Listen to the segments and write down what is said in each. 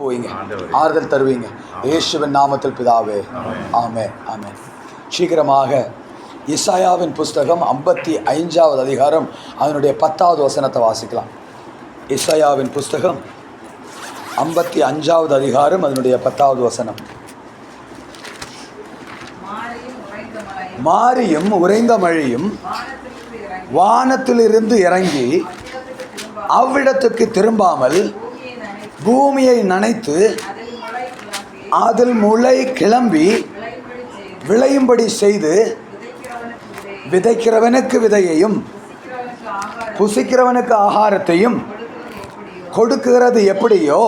போவீங்க, ஆறுதல் தருவீங்க. இயேசுவின் நாமத்தில் பிதாவே, ஆமென், ஆமென். சீக்கிரமாக எசாயாவின் புஸ்தகம் 55வது அதிகாரம் அதனுடைய 10வது வசனத்தை வாசிக்கலாம். எசாயாவின் புஸ்தகம் 55வது அதிகாரம் அதனுடைய 10வது வசனம். மாரியும் உறைந்த மழையும் வானத்திலிருந்து இறங்கி அவ்விடத்துக்கு திரும்பாமல் பூமியை நனைத்து அதில் முளை கிளம்பி விளையும்படி செய்து விதைக்கிறவனுக்கு விதையையும் புசிக்கிறவனுக்கு ஆகாரத்தையும் கொடுக்கிறது எப்படியோ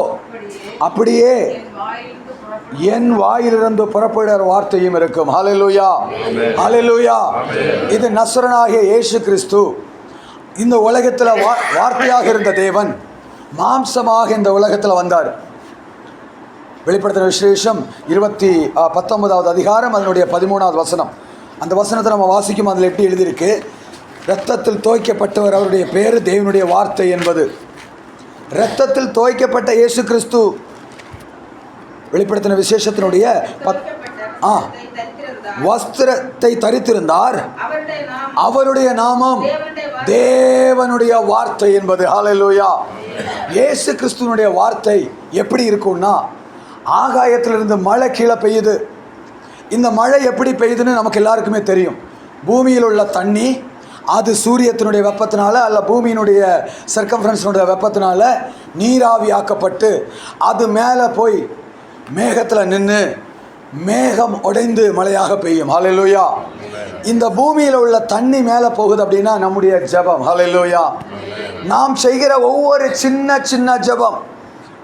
அப்படியே என் வாயிலிருந்து புறப்படுகிற வார்த்தையும் இருக்கும். ஹல்லேலூயா, ஹல்லேலூயா. இது நசரனாகிய இயேசு கிறிஸ்து இந்த உலகத்தில் வார்த்தையாக இருந்த தேவன் மாம்சமாக இந்த உலகத்தில் வந்தார். வெளிப்படுத்தின விசேஷம் 19வது அதிகாரம் அதனுடைய 13வது வசனம். அந்த வசனத்தை நம்ம வாசிக்கும். அதில் எப்படி எழுதியிருக்கு? இரத்தத்தில் தோய்க்கப்பட்டவர், அவருடைய பேர் தேவனுடைய வார்த்தை என்பது. இரத்தத்தில் தோய்க்கப்பட்ட இயேசு கிறிஸ்து வெளிப்படுத்தின விசேஷத்தினுடைய வஸ்திரத்தை தரித்திருந்தார். அவருடைய நாமம் தேவனுடைய வார்த்தை என்பது. ஹல்லேலூயா. இயேசு கிறிஸ்துவனுடைய வார்த்தை எப்படி இருக்கும்னா, ஆகாயத்திலிருந்து மழை கீழே பெய்யுது. இந்த மழை எப்படி பெய்யுதுன்னு நமக்கு எல்லாருக்குமே தெரியும். பூமியில் உள்ள தண்ணி அது சூரியத்தினுடைய வெப்பத்தினால அல்ல பூமியினுடைய சர்க்கம்ஃபரன்ஸினுடைய வெப்பத்தினால நீராவியாக்கப்பட்டு அது மேலே போய் மேகத்தில் நின்று மேகம் உடைந்து மழையாக பெய்யும். ஹல்லேலூயா. இந்த பூமியில் உள்ள தண்ணி மேலே போகுது அப்படின்னா நம்முடைய ஜெபம். ஹல்லேலூயா. நாம் செய்கிற ஒவ்வொரு சின்ன சின்ன ஜெபம்,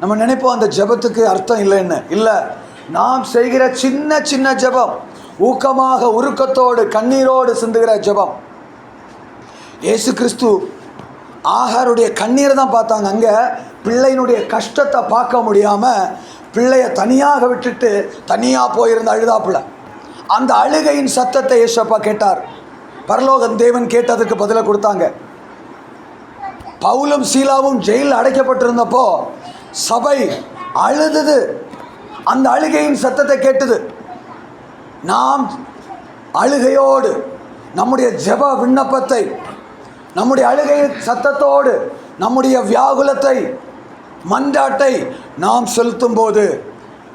நம்ம நினைப்போம் அந்த ஜெபத்துக்கு அர்த்தம் இல்லைன்னு. இல்லை, நாம் செய்கிற சின்ன சின்ன ஜெபம், ஊக்கமாக உருக்கத்தோடு கண்ணீரோடு சிந்துகிற ஜெபம். இயேசு கிறிஸ்து ஆகாருடைய கண்ணீரை தான் பார்த்தாங்க. அங்கே பிள்ளையினுடைய கஷ்டத்தை பார்க்க முடியாமல் பிள்ளையை தனியாக விட்டுட்டு தனியாக போயிருந்த அழுதாப்புல அந்த அழுகையின் சத்தத்தை இயேசப்பா கேட்டார். பரலோகம் தேவன் கேட்டதுக்கு பதிலை கொடுத்தாங்க. பவுலும் சீலாவும் ஜெயிலில் அடைக்கப்பட்டிருந்தப்போ சபை அழுது அந்த அழுகையின் சத்தத்தை கேட்டது. நாம் அழுகையோடு நம்முடைய ஜெப விண்ணப்பத்தை, நம்முடைய அழுகை சத்தத்தோடு நம்முடைய வியாகுலத்தை, மன்றாட்டை நாம் செலுத்தும் போது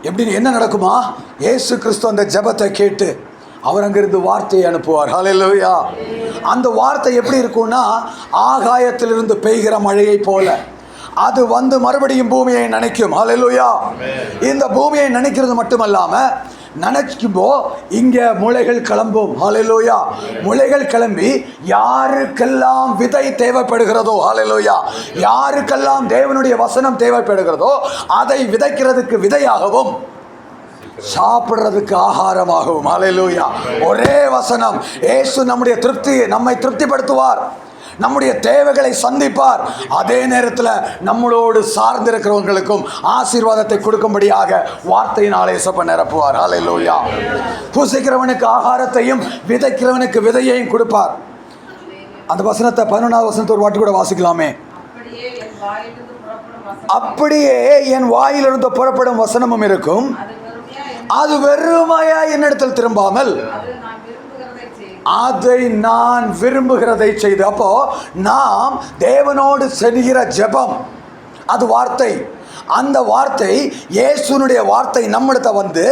எப்படி என்ன நடக்குமா? இயேசு கிறிஸ்து அந்த ஜெபத்தை கேட்டு அவர் அங்கிருந்து வார்த்தையை அனுப்புவார். ஹல்லேலூயா. அந்த வார்த்தை எப்படி இருக்கும்னா, ஆகாயத்திலிருந்து பெய்கிற மழையை போல அது வந்து மறுபடியும் பூமியை நனைக்கும். ஹல்லேலூயா. இந்த பூமியை நனைக்கிறது மட்டுமல்லாமல் நினைக்கும்போ இங்கே முளைகள் கிளம்பும். ஹல்லேலூயா. முளைகள் கிளம்பி யாருக்கெல்லாம் விதை தேவைப்படுகிறதோ, ஹல்லேலூயா, யாருக்கெல்லாம் தேவனுடைய வசனம் தேவைப்படுகிறதோ அதை விதைக்கிறதுக்கு விதையாகவும் சாப்பிட்றதுக்கு ஆகாரமாகவும். ஹல்லேலூயா. ஒரே வசனம். இயேசு நம்முடைய நம்மை திருப்திப்படுத்துவார், நம்முடைய தேவைகளை சந்திப்பார். அதே நேரத்தில் நம்மளோடு சார்ந்திருக்கிறவங்களுக்கும் ஆசீர்வாதத்தை கொடுக்கும்படியாக வார்த்தையினாலே சபை நிரப்புவார். ஹல்லேலூயா. புசிக்கிறவனுக்கு ஆகாரத்தையும் விதைக்கிறவனுக்கு விதையையும் கொடுப்பார். அந்த வசனத்தை 11வது வசனத்தை ஒரு வாட்டி கூட வாசிக்கலாமே. அப்படியே என் வாயிலிருந்து புறப்படும் வசனமும் இருக்கும், அது வெறுமையா என்னிடத்தில் திரும்பாமல் அதை நான் விரும்புகிறதை செய்து. அப்போ நாம் தேவனோடு செய்கிற ஜெபம் அது வார்த்தை. அந்த வார்த்தை இயேசுனுடைய வார்த்தை நம்மிடத்தை வந்து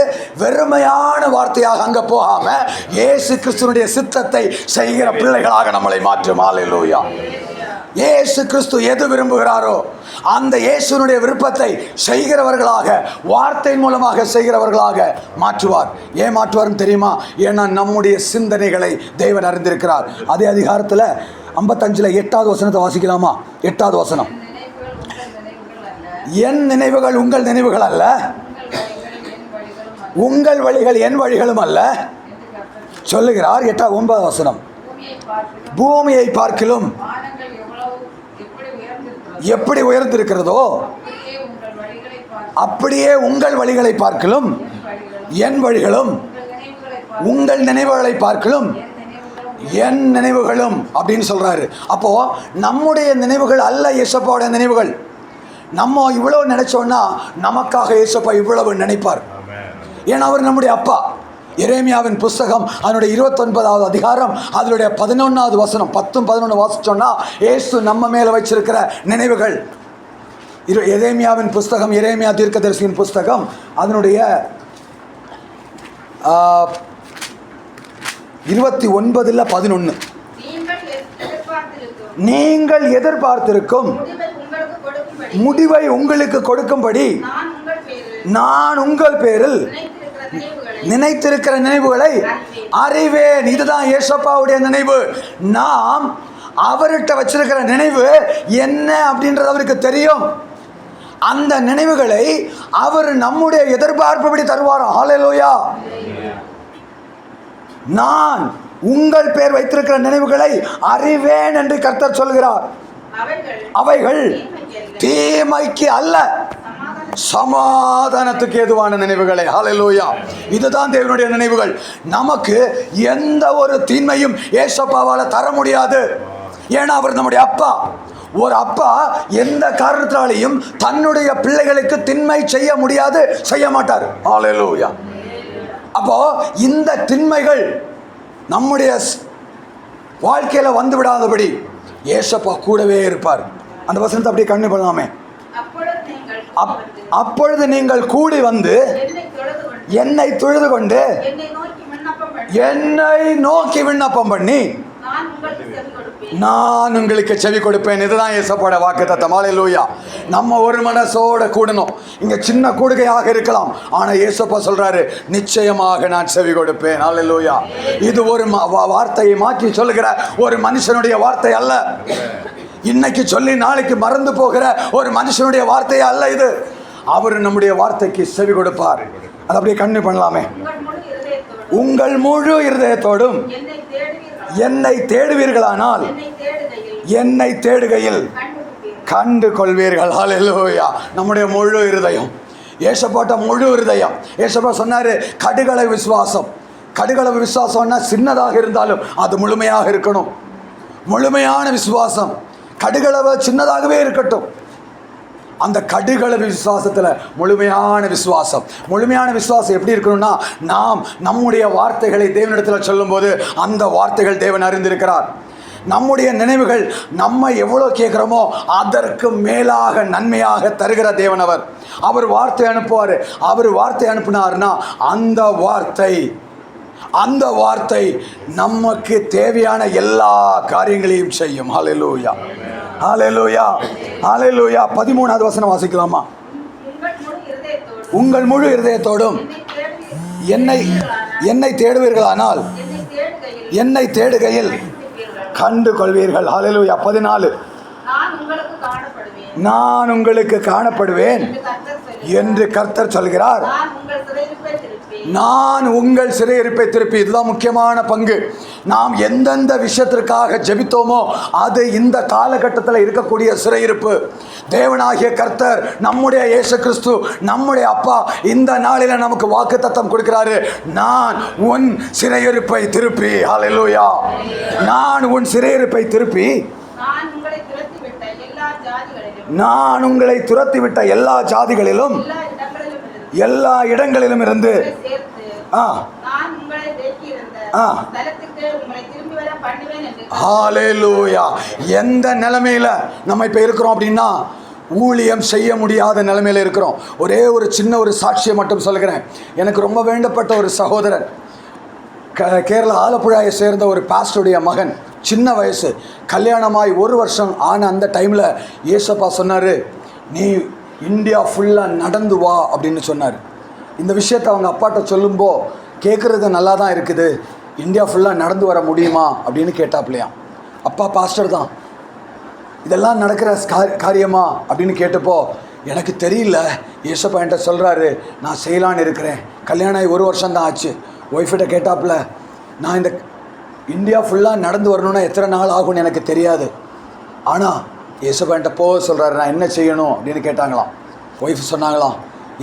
வெறுமையான வார்த்தையாக அங்கே போகாம இயேசு கிறிஸ்துனுடைய சித்தத்தை செய்கிற பிள்ளைகளாக நம்மளை மாற்றும். ஹல்லேலூயா. இயேசு கிறிஸ்து எது விரும்புகிறாரோ அந்த இயேசுனுடைய விருப்பத்தை செய்கிறவர்களாக, வார்த்தையின் மூலமாக செய்கிறவர்களாக மாற்றுவார். ஏன் மாற்றுவார்னு தெரியுமா? ஏன்னா நம்முடைய சிந்தனைகளை தேவன் அறிந்திருக்கிறார். அதே அதிகாரத்தில் 55ல் 8வது வசனத்தை வாசிக்கலாமா? 8வது வசனம். என் நினைவுகள் உங்கள் நினைவுகள் அல்ல, உங்கள் வழிகள் என் வழிகளும் அல்ல சொல்லுகிறார். 9வது வசனம். பூமியை பார்க்கிலும் எப்படி உயர்ந்திருக்கிறதோ அப்படியே உங்கள் வழிகளை பார்க்கிலும் என் வழிகளும், உங்கள் நினைவுகளை பார்க்கிலும் என் நினைவுகளும் அப்படின்னு சொல்றாரு. அப்போ நம்முடைய நினைவுகள் அல்ல இயேசுவோட நினைவுகள். நம்ம இவ்வளோ நினைச்சோன்னா நமக்காக ஏசப்பா இவ்வளவு நினைப்பார். ஏன்னா அவர் நம்முடைய அப்பா. எரேமியாவின் புஸ்தகம் அதனுடைய 29வது அதிகாரம் அதனுடைய 11வது வசனம் 10-11 வாசிச்சோன்னா ஏசு நம்ம மேலே வச்சிருக்கிற நினைவுகள். எரேமியாவின் புஸ்தகம், எரேமியா தீர்க்கதரிசியின் புஸ்தகம் அதனுடைய 29:11 நீங்கள் எதிர்பார்த்திருக்கும் முடிவை உங்களுக்கு கொடுக்கும்படி நான் உங்கள் பேரில் நினைத்திருக்கிற நினைவுகளை அறிவேன். இதுதான் ஏசப்பாவுடைய நினைவு. நாம் அவர்கிட்ட வச்சிருக்கிற நினைவு என்ன அப்படின்றது அவருக்கு தெரியும். அந்த நினைவுகளை அவர் நம்முடைய எதிர்பார்ப்புபடி தருவாராம். ஹல்லேலூயா. நான் உங்கள் பேர் வைத்திருக்கிற நினைவுகளை அறிவேன் என்று கர்த்தர் சொல்கிறார். அவைகள் தீமைக்கு அல்ல, சமாதானத்துக்கு ஏதுவான நினைவுகளை. ஹல்லேலூயா. இதுதான் தேவனுடைய நினைவுகள். நமக்கு எந்த ஒரு தீமையும் ஏசப்பாவால் தர முடியாது. ஏன்னா அவர் நம்முடைய அப்பா. ஒரு அப்பா எந்த காரணத்தினாலையும் தன்னுடைய பிள்ளைகளுக்கு திண்மை செய்ய முடியாது, செய்ய மாட்டார். ஹல்லேலூயா. அப்போ இந்த திண்மைகள் நம்முடைய வாழ்க்கையில் வந்து விடாதபடி ஏசப்பா கூடவே இருப்பார். அந்த வசனத்தை அப்படியே கண்ணு பண்ணலாமே. அப்பொழுது நீங்கள் கூடி வந்து என்னை தொழுது கொண்டு என்னை நோக்கி விண்ணப்பம் பண்ணி நான் உங்களுக்கு செவி கொடுப்பேன். இதுதான் ஏசப்பாவோட வாக்குத்தத்தம். ஹல்லேலூயா. நம்ம ஒரு மனசோட கூடணும். இங்க சின்ன கூடுகையாக இருக்கலாம், ஆனா ஏசப்பா சொல்றாரு நிச்சயமாக நான் செவி கொடுப்பேன். ஹல்லேலூயா. இது ஒரு வார்த்தையை மாற்றி சொல்லுகிற ஒரு மனுஷனுடைய வார்த்தை அல்ல. இன்னைக்கு சொல்லி நாளைக்கு மறந்து போகிற ஒரு மனுஷனுடைய வார்த்தையே அல்ல இது. அவர் நம்முடைய வார்த்தைக்கு செவி கொடுப்பார். அது அப்படியே கண்ணு பண்ணலாமே. உங்கள் முழு இருதயத்தோடும் என்னை தேடுவீர்களானால் என்னை தேடுகையில் கண்டு கொள்வீர்கள். ஹல்லேலூயா. நம்முடைய முழு இருதயம், ஏசப்பாட்ட முழு இருதயம். ஏசப்பா சொன்னாரு கடுகளவு விசுவாசம். கடுகளவு விசுவாசம்னா சின்னதாக இருந்தாலும் அது முழுமையாக இருக்கணும். முழுமையான விசுவாசம். கடுகளவு சின்னதாகவே இருக்கட்டும். அந்த கடுகளவு விசுவாசத்தில் முழுமையான விசுவாசம். முழுமையான விசுவாசம் எப்படி இருக்கணும்னா, நாம் நம்முடைய வார்த்தைகளை தேவனிடத்தில் சொல்லும்போது அந்த வார்த்தைகள் தேவன் அறிந்திருக்கிறார். நம்முடைய நினைவுகள் நம்ம எவ்வளோ கேட்குறோமோ அதற்கு மேலாக நன்மையாக தருகிற தேவன் அவர். அவர் வார்த்தை அனுப்புவார். அவர் வார்த்தை அனுப்பினார்னா அந்த வார்த்தை நமக்கு தேவையான எல்லா காரியங்களையும் செய்யும். ஹல்லேலூயா. ஹல்லேலூயா. ஹல்லேலூயா. 13வது வசனம் வாசிக்கலாமா? உங்கள் முழு இருதயத்தோடும் என்னை தேடுவீர்களானால் என்னை தேடுகையில் கண்டு கொள்வீர்கள். ஹல்லேலூயா. 14 நான் உங்களுக்கு காணப்படுவேன் என்று கர்த்தர் சொல்கிறார். நான் உங்கள் சிறையிருப்பை திருப்பி. இதுதான் முக்கியமான பங்கு. நாம் எந்தெந்த விஷயத்திற்காக ஜெபித்தோமோ அது இந்த காலகட்டத்தில் இருக்கக்கூடிய சிறையிருப்பு. தேவனாகிய கர்த்தர் நம்முடைய இயேசு கிறிஸ்து நம்முடைய அப்பா இந்த நாளில் நமக்கு வாக்குத்தத்தம் கொடுக்கிறாரு. நான் உன் சிறையிருப்பை திருப்பி. ஹல்லேலூயா. நான் உன் சிறையிருப்பை திருப்பி நான் உங்களை துரத்திவிட்ட எல்லா ஜாதிகளிலும் எல்லா இடங்களிலும் இருந்து ஹல்லேலூயா. எந்த நிலைமையில நம்ம இப்ப இருக்கிறோம் அப்படின்னா, ஊழியம் செய்ய முடியாத நிலைமையில இருக்கிறோம். ஒரே ஒரு சின்ன ஒரு சாட்சியை மட்டும் சொல்கிறேன். எனக்கு ரொம்ப வேண்டப்பட்ட ஒரு சகோதரன், கேரளா ஆலப்புழாயை சேர்ந்த ஒரு பாஸ்டருடைய மகன், சின்ன வயசு, கல்யாணமாய் 1 வருஷம் ஆன அந்த டைமில் ஏசப்பா சொன்னார், நீ இந்தியா ஃபுல்லாக நடந்து வா அப்படின்னு சொன்னார். இந்த விஷயத்தை அவங்க அப்பாட்ட சொல்லும்போ கேட்குறது நல்லா தான் இருக்குது, இந்தியா ஃபுல்லாக நடந்து வர முடியுமா அப்படின்னு கேட்டாப்லையாம். அப்பா பாஸ்டர் தான், இதெல்லாம் நடக்கிற காரியமா அப்படின்னு கேட்டப்போ, எனக்கு தெரியல, ஏசப்பா என்கிட்ட சொல்கிறாரு நான் செய்யலான்னு இருக்கிறேன். கல்யாணம் ஆகி 1 வருஷம் தான் ஆச்சு. ஒய்ஃபிட்ட கேட்டாப்புல, நான் இந்த இந்தியா ஃபுல்லாக நடந்து வரணுன்னா எத்தனை நாள் ஆகும்னு எனக்கு தெரியாது, ஆனால் ஏசப்பா என்கிட்ட போக சொல்கிறாரு, நான் என்ன செய்யணும் அப்படின்னு கேட்டாங்களாம். ஒய்ஃப் சொன்னாங்களாம்,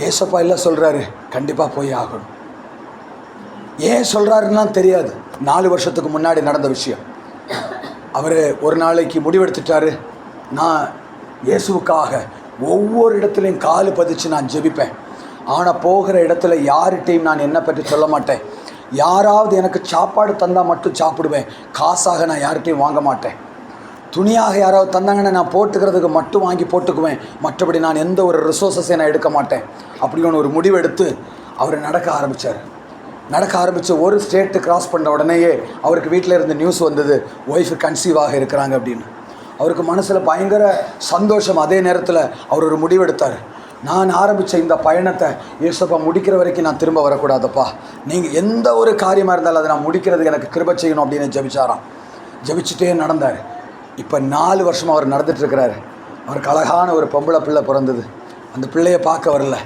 ஏசப்பா இல்லை சொல்கிறாரு, கண்டிப்பாக போய் ஆகணும். ஏன் சொல்கிறாருன்னா தெரியாது. 4 வருஷத்துக்கு முன்னாடி நடந்த விஷயம். அவர் ஒரு நாளைக்கு முடிவெடுத்துட்டாரு, நான் இயேசுவுக்காக ஒவ்வொரு இடத்துலையும் கால் பதிச்சு நான் ஜெபிப்பேன். ஆனால் போகிற இடத்துல யார்கிட்டையும் நான் என்னை பற்றி சொல்ல மாட்டேன். யாராவது எனக்கு சாப்பாடு தந்தால் மட்டும் சாப்பிடுவேன். காசாக நான் யார்கிட்டையும் வாங்க மாட்டேன். துணியாக யாராவது தந்தாங்கன்னா நான் போட்டுக்கிறதுக்கு மட்டும் வாங்கி போட்டுக்குவேன். மற்றபடி நான் எந்த ஒரு ரிசோர்ஸஸையும் நான் எடுக்க மாட்டேன். அப்படின்னு ஒரு முடிவெடுத்து அவர் நடக்க ஆரம்பித்து ஒரு ஸ்டேட்டு கிராஸ் பண்ண உடனேயே அவருக்கு வீட்டில் இருந்த நியூஸ் வந்தது, ஒய்ஃபு கன்சீவாக இருக்கிறாங்க அப்படின்னு. அவருக்கு மனசில் பயங்கர சந்தோஷம். அதே நேரத்தில் அவர் ஒரு முடிவெடுத்தார். நான் ஆரம்பித்த இந்த பயணத்தை ஏசப்பா முடிக்கிற வரைக்கும் நான் திரும்ப வரக்கூடாதப்பா, நீங்கள் எந்த ஒரு காரியமாக இருந்தாலும் அதை நான் முடிக்கிறதுக்கு எனக்கு கிருபை செய்யணும் அப்படின்னு ஜெபிச்சாராம். ஜெபிச்சுட்டே நடந்தார். இப்போ 4 வருஷமாக அவர் நடந்துகிட்ருக்கிறாரு. அவருக்கு அழகான ஒரு பொம்பளை பிள்ளை பிறந்தது. அந்த பிள்ளையை பார்க்க வரல.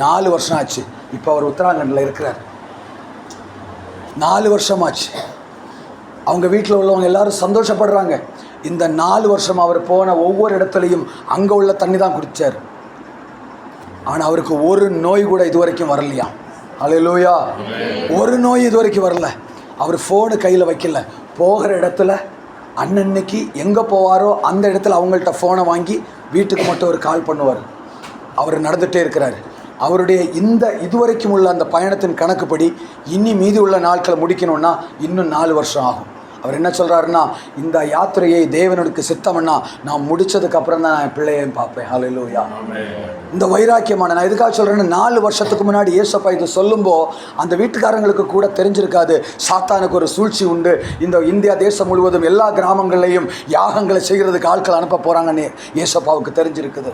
4 வருஷம் ஆச்சு. இப்போ அவர் உத்தராகண்டில் இருக்கிறார். 4 வருஷமாச்சு. அவங்க வீட்டில் உள்ளவங்க எல்லாரும் சந்தோஷப்படுறாங்க. இந்த 4 வருஷம் அவர் போன ஒவ்வொரு இடத்துலையும் அங்கே உள்ள தண்ணி தான் குடித்தார். ஆனால் அவருக்கு ஒரு நோய் கூட இது வரைக்கும் வரலையா. அல்லேலூயா. ஒரு நோய் இது வரைக்கும் வரல. அவர் ஃபோனு கையில் வைக்கல. போகிற இடத்துல அன்னன்னைக்கு எங்கே போவாரோ அந்த இடத்துல அவங்கள்ட்ட ஃபோனை வாங்கி வீட்டுக்கு மட்டும் ஒரு கால் பண்ணுவார். அவர் நடந்துகிட்டே இருக்கிறார். அவருடைய இதுவரைக்கும் உள்ள அந்த பயணத்தின் கணக்குப்படி இனி மீதி உள்ள நாட்களை முடிக்கணும்னா இன்னும் 4 வருஷம் ஆகும். அவர் என்ன சொல்கிறாருன்னா, இந்த யாத்திரையை தேவனுக்கு சித்தம்னா நான் முடித்ததுக்கப்புறம் தான் நான் என் பிள்ளையையும் பார்ப்பேன். ஹல்லேலூயா. இந்த வைராக்கியமான நான் எதுக்காக சொல்கிறேன்னா, 4 வருஷத்துக்கு முன்னாடி ஏசப்பா இது சொல்லும்போது அந்த வீட்டுக்காரங்களுக்கு கூட தெரிஞ்சிருக்காது சாத்தானுக்கு ஒரு சூழ்ச்சி உண்டு. இந்த இந்தியா தேசம் முழுவதும் எல்லா கிராமங்கள்லையும் யாகங்களை செய்கிறதுக்கு ஆட்கள் அனுப்ப போகிறாங்கன்னு ஏசப்பாவுக்கு தெரிஞ்சிருக்குது.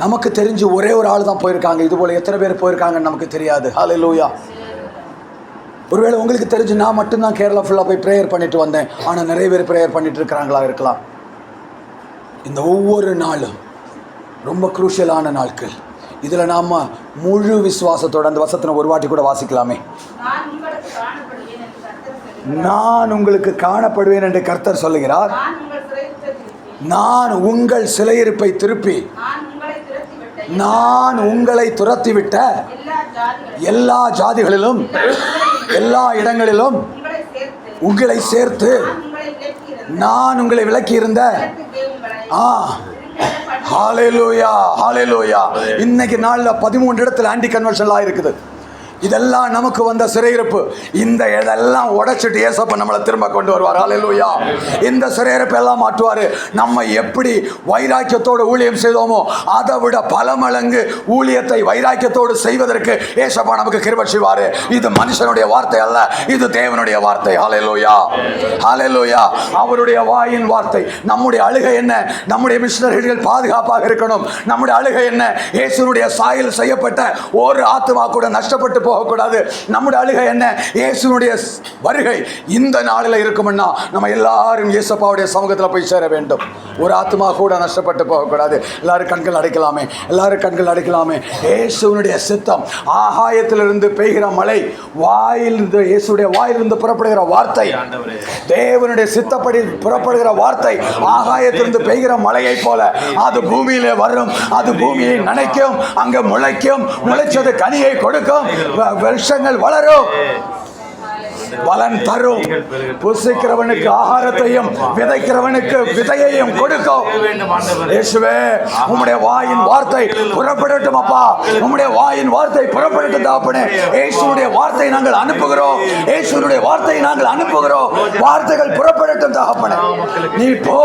நமக்கு தெரிஞ்சு ஒரே ஒரு ஆள் தான் போயிருக்காங்க. இதுபோல் எத்தனை பேர் போயிருக்காங்கன்னு நமக்கு தெரியாது. ஹல்லேலூயா. ஒருவேளை உங்களுக்கு தெரிஞ்சு நான் மட்டும்தான் கேரளா ஃபுல்லாக போய் ப்ரேயர் பண்ணிட்டு வந்தேன். ஆனால் நிறைய பேர் ப்ரேயர் பண்ணிட்டு இருக்கிறாங்களா இருக்கலாம். இந்த ஒவ்வொரு நாளும் ரொம்ப குரூஷியலான நாட்கள். இதில் நாம் முழு விசுவாசத்தோடு அந்த வசனத்தை ஒரு வாட்டி கூட வாசிக்கலாமே. நான் உங்களுக்கு காணப்படுவேன் என்று கர்த்தர் சொல்லுகிறார். நான் உங்கள் சிறையிருப்பை திருப்பி நான் உங்களை துரத்திவிட்ட எல்லா ஜாதிகளிலும் எல்லா இடங்களிலும் உங்களை சேர்த்து நான் உங்களை விலக்கி இருந்த ஹல்லேலூயா ஹல்லேலூயா. இன்னைக்கு நாளில் 13 இடத்துல ஆன்டி கன்வர்ஷன்லாம் இருக்குது. இதெல்லாம் நமக்கு வந்த சிறையிருப்பு. இந்த இதெல்லாம் உடைச்சிட்டு ஏசப்பா நம்மளை திரும்ப கொண்டு வருவார். ஹல்லேலூயா. இந்த சிறையிருப்பு எல்லாம் மாற்றுவார். நம்ம எப்படி வைராக்கியத்தோடு ஊழியம் செய்தோமோ அதை விட பல மடங்கு ஊழியத்தை வைராக்கியத்தோடு செய்வதற்கு ஏசப்பா நமக்கு கிருபை செய்வார். இது மனுஷனுடைய வார்த்தை அல்ல, இது தேவனுடைய வார்த்தை. ஹல்லேலூயா ஹல்லேலூயா. அவருடைய வாயின் வார்த்தை. நம்முடைய அழுகை என்ன? நம்முடைய மிஷனரிகள் பாதுகாப்பாக இருக்கணும். நம்முடைய அழுகை என்ன? இயேசுனுடைய சாயல் செய்யப்பட்ட ஒரு ஆத்துமா கூட நஷ்டப்பட்டு போகக்கூடாது. நம்முடைய அழுகை என்ன? இயேசுனுடைய வருகை இந்த நாளில் இருக்கும்னா நம்ம எல்லாரும் இயேசப்பாவுடைய சமூகத்தில் போய் சேர வேண்டும். ஒரு ஆத்மா கூட நஷ்டப்பட்டு போகக்கூடாது. எல்லாரும் கண்கள் அடைக்கலாமே, எல்லாரும் கண்கள் அடைக்கலாமே. இயேசுனுடைய சித்தம். ஆகாயத்திலிருந்து பெய்கிற மழை, வாயிலிருந்து இயேசுடைய வாயிலிருந்து புறப்படுகிற வார்த்தை, தேவனுடைய சித்தப்படி புறப்படுகிற வார்த்தை ஆகாயத்திலிருந்து பெய்கிற மழையை போல அது பூமியிலே வரும். அது பூமியை நனைக்கும், அங்கே முளைக்கும், முளைச்சது கனியை கொடுக்கும், வருஷங்கள் வளரும், பலன் தரும். புசிக்கிறவனுக்கு ஆகாரத்தையும் விதைக்கிறவனுக்கு விதையையும் கொடுக்கும். இயேசுவே, உம்முடைய வாயின் வார்த்தை புறப்படட்டும் அப்பா. உம்முடைய வாயின் வார்த்தை புறப்படட்டும் தகப்பனே. இயேசுவுடைய வார்த்தை நாங்கள் அனுப்புகிறோம். இயேசுவுடைய வார்த்தை நாங்கள் அனுப்புகிறோம். வார்த்தைகள் புறப்படட்டும் தகப்பனே. நீ போ,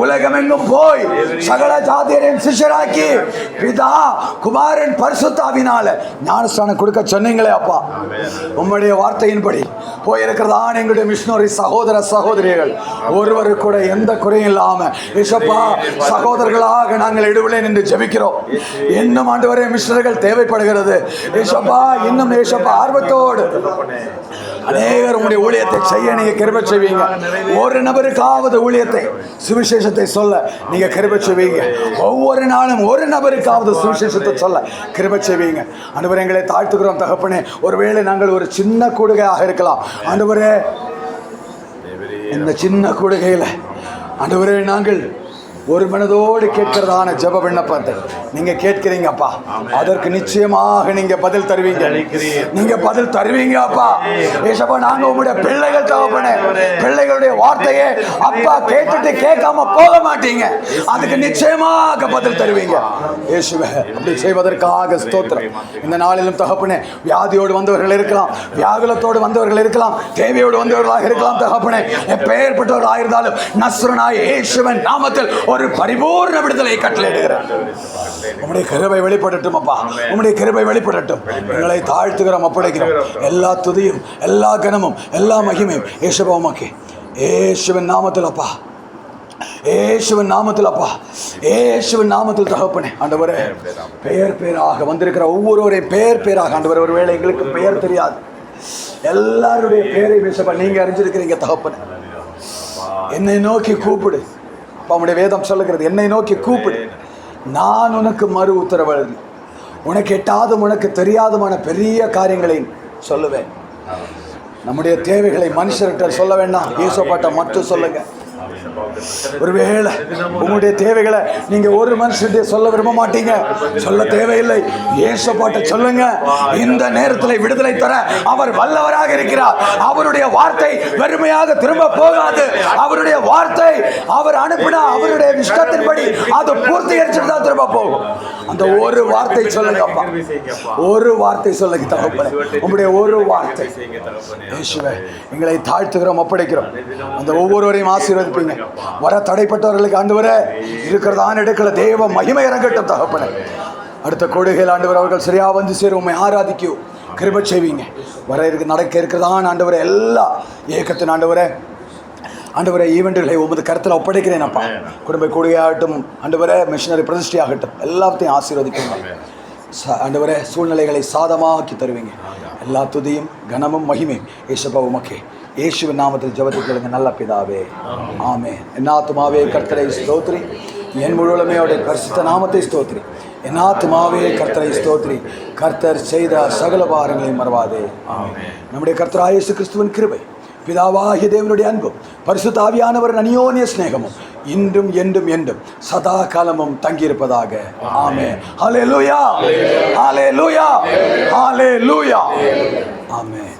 உலகமெங்கும் போய் சகல ஜாதியரையும் சிஷ்யராக்கி பிதா குமாரன் பரிசுத்தாவினால ஞானஸ்நானம் கொடுக்க சொன்னீங்களே அப்பா. உம்முடைய வார்த்தையின்படி போயிருக்கிறதான எங்களுடைய மிஷனரி சகோதர சகோதரிகள் ஒருவரு கூட எந்த குறையும் இல்லாம இயேசப்பா சகோதரர்களாக நாங்கள் இடுவிலே நின்று ஜெபிக்கிறோம். இன்னும் ஆண்டவரே மிஷனரிகள் தேவைப்படுகிறது இயேசப்பா. இன்னும் இயேசப்பா ஆர்வத்தோடு அநேகர் உங்களுடைய ஊழியத்தை செய்ய நீங்க கிருபை செய்வீங்க. ஒரு நபருக்காவது ஊழியத்தை சுவிசேஷத்தை சொல்ல நீங்க கிருபை செய்வீங்க. ஒவ்வொரு நாளும் ஒரு நபருக்காவது சுவிசேஷத்தை சொல்ல கிருபை செய்வீங்க. ஆண்டவரே, எங்களை தாழ்த்துக்கிறோம் தகப்பனே. ஒருவேளை நாங்கள் ஒரு சின்ன கூடுகையாக இருக்கலாம் ஆண்டவரே. இந்த சின்ன கூடுகையில் ஆண்டவரே நாங்கள் ஒரு மனதோடு கேட்கிறதான ஜெப விண்ணப்பத்தை நீங்க கேட்கிறீங்க அப்பா. அதற்கு நிச்சயமாக நீங்க பதில் தருவீங்க. நீங்க பதில் தருவீங்க அப்பா. ஏசப்பா, நாங்க உங்களுடைய பிள்ளைகள் தகப்பனே. பிள்ளைகளுடைய வார்த்தையே அப்பா கேட்டுட்டு கேட்காம போக மாட்டீங்க. அதுக்கு நிச்சயமாக பதில் தருவீங்க இயேசுவே. அப்படி செய்வதற்காக ஸ்தோத்திரம். இந்த நாளிலும் தகப்பனே, வியாதியோடு வந்தவர்கள் இருக்கலாம், வியாகுலத்தோடு வந்தவர்கள் இருக்கலாம், தேவையோடு வந்தவர்களாக இருக்கலாம் தகப்பனே. பெயர்பட்டவர்களாக இருந்தாலும் நஸ்ரனாய இயேசுவின் நாமத்தில் ஒரு பரிபூர்ண விடுதலை கட்டளையிடுகிறேன். உம்முடைய கிருபை வெளிப்படட்டும் அப்பா. உம்முடைய கிருபை வெளிப்படட்டும். எங்களை தாழ்த்துகிறோம், ஒப்படைக்கிறோம். எல்லா துதியும், எல்லா கனமும், எல்லா மகிமையும் இயேசுவே உமக்கே. இயேசுவின் நாமத்தில் அப்பா, இயேசுவின் நாமத்தில் அப்பா, இயேசுவின் நாமத்தில் தகப்பனே. ஆண்டவரே, பெயர் பேராக வந்திருக்கிற ஒவ்வொருவரையும் பெயர் பேராக ஆண்டவரே, ஒருவேளை எங்களுக்கு பெயர் தெரியாது, எல்லாருடைய பெயரை பேசப்பா நீங்க அறிஞ்சிருக்கிறீங்க தகப்பனே. என்னை நோக்கி கூப்பிடு. உம்முடைய வேதம் சொல்லுகிறது, என்னை நோக்கி கூப்பிடு, நான் உனக்கு மறு உத்தரவு, உனக்கு எட்டாதும் உனக்கு தெரியாதுமான பெரிய காரியங்களை சொல்லுவேன். நம்முடைய தேவைகளை மனுஷர்கிட்ட சொல்ல வேண்டாம், இயேசுப்பாட்ட மட்டும் சொல்லுங்க. ஒருவேளை உங்களுடைய தேவைகளை நீங்க ஒரு மனுஷன்கிட்ட சொல்ல விரும்ப மாட்டீங்க, சொல்ல தேவையில்லை, இயேசுப்பாட்ட சொல்லுங்க. இந்த நேரத்தில் விடுதலை தர அவர் வல்லவராக இருக்கிறார். அவருடைய வார்த்தை வெறுமையாக திரும்ப போகாது. அவருடைய வார்த்தை அவர் அனுப்பினா அவருடைய இஷ்டத்தின்படி அது பூர்த்தீகரிச்சுட்டு தான் திரும்ப போகும். அந்த ஒரு வார்த்தை சொல்லுங்கப்பா, ஒரு வார்த்தை சொல்லுங்க தகப்பனே. உங்களுடைய ஒரு வார்த்தை இயேசுவே, எங்களை தாழ்த்துகிறோம், ஒப்படைக்கிறோம். அந்த ஒவ்வொருவரையும் ஆசீர்வதிப்பீங்க. வர தடைப்பட்டவர்களுக்கு ஆண்டவரே இருக்கிறதான இடத்துல தேவ மகிமை இறங்கட்டும் தகப்பனே. அடுத்த கொடுகையில் ஆண்டவர் அவர்கள் சரியா வந்து சேரும், உண்மை ஆராதிக்கும் கிருபை செய்வீங்க. வர நடக்க இருக்கிறதான ஆண்டவரே எல்லா இயக்கத்தின் ஆண்டவரே, ஆண்டவரே ஈவெண்ட்டுகளை உமது கருத்தில் ஒப்படைக்கிறேன் அப்பா. குடும்ப கூடுகையாகட்டும் ஆண்டவரே, மிஷனரி பிரதிஷ்டி ஆகட்டும், எல்லாத்தையும் ஆசீர்வதிக்குங்க ஆண்டவரே. சூழ்நிலைகளை சாதமாக்கி தருவீங்க. எல்லா துதியும் கனமும் மகிமையும் இயேசுப்பா உமக்கே. இயேசுவின் நாமத்தில் ஜெபத்தில் கேளுங்க நல்ல பிதாவே, ஆமென். என் ஆத்துமாவே கர்த்தரை ஸ்தோத்திரி, என் முழுவதுமே அவருடைய பரிசுத்த நாமத்தை ஸ்தோத்திரி. என் ஆத்துமாவே கர்த்தரை ஸ்தோத்திரி, கர்த்தர் செய்த சகல பாரங்களையும் மறவாதே. ஆமென். நம்முடைய கர்த்தராகிய இயேசு கிறிஸ்துவின் கிருபை, பிதாவாகிய தேவனுடைய அன்பும், பரிசுத்த ஆவியானவரின் அந்யோன்ய ஸ்நேகமும் இன்றும் என்றும் என்றும் சதா காலமும் தங்கியிருப்பதாக. ஆமென். ஹல்லேலூயா, ஹல்லேலூயா, ஹல்லேலூயா. ஆமென்.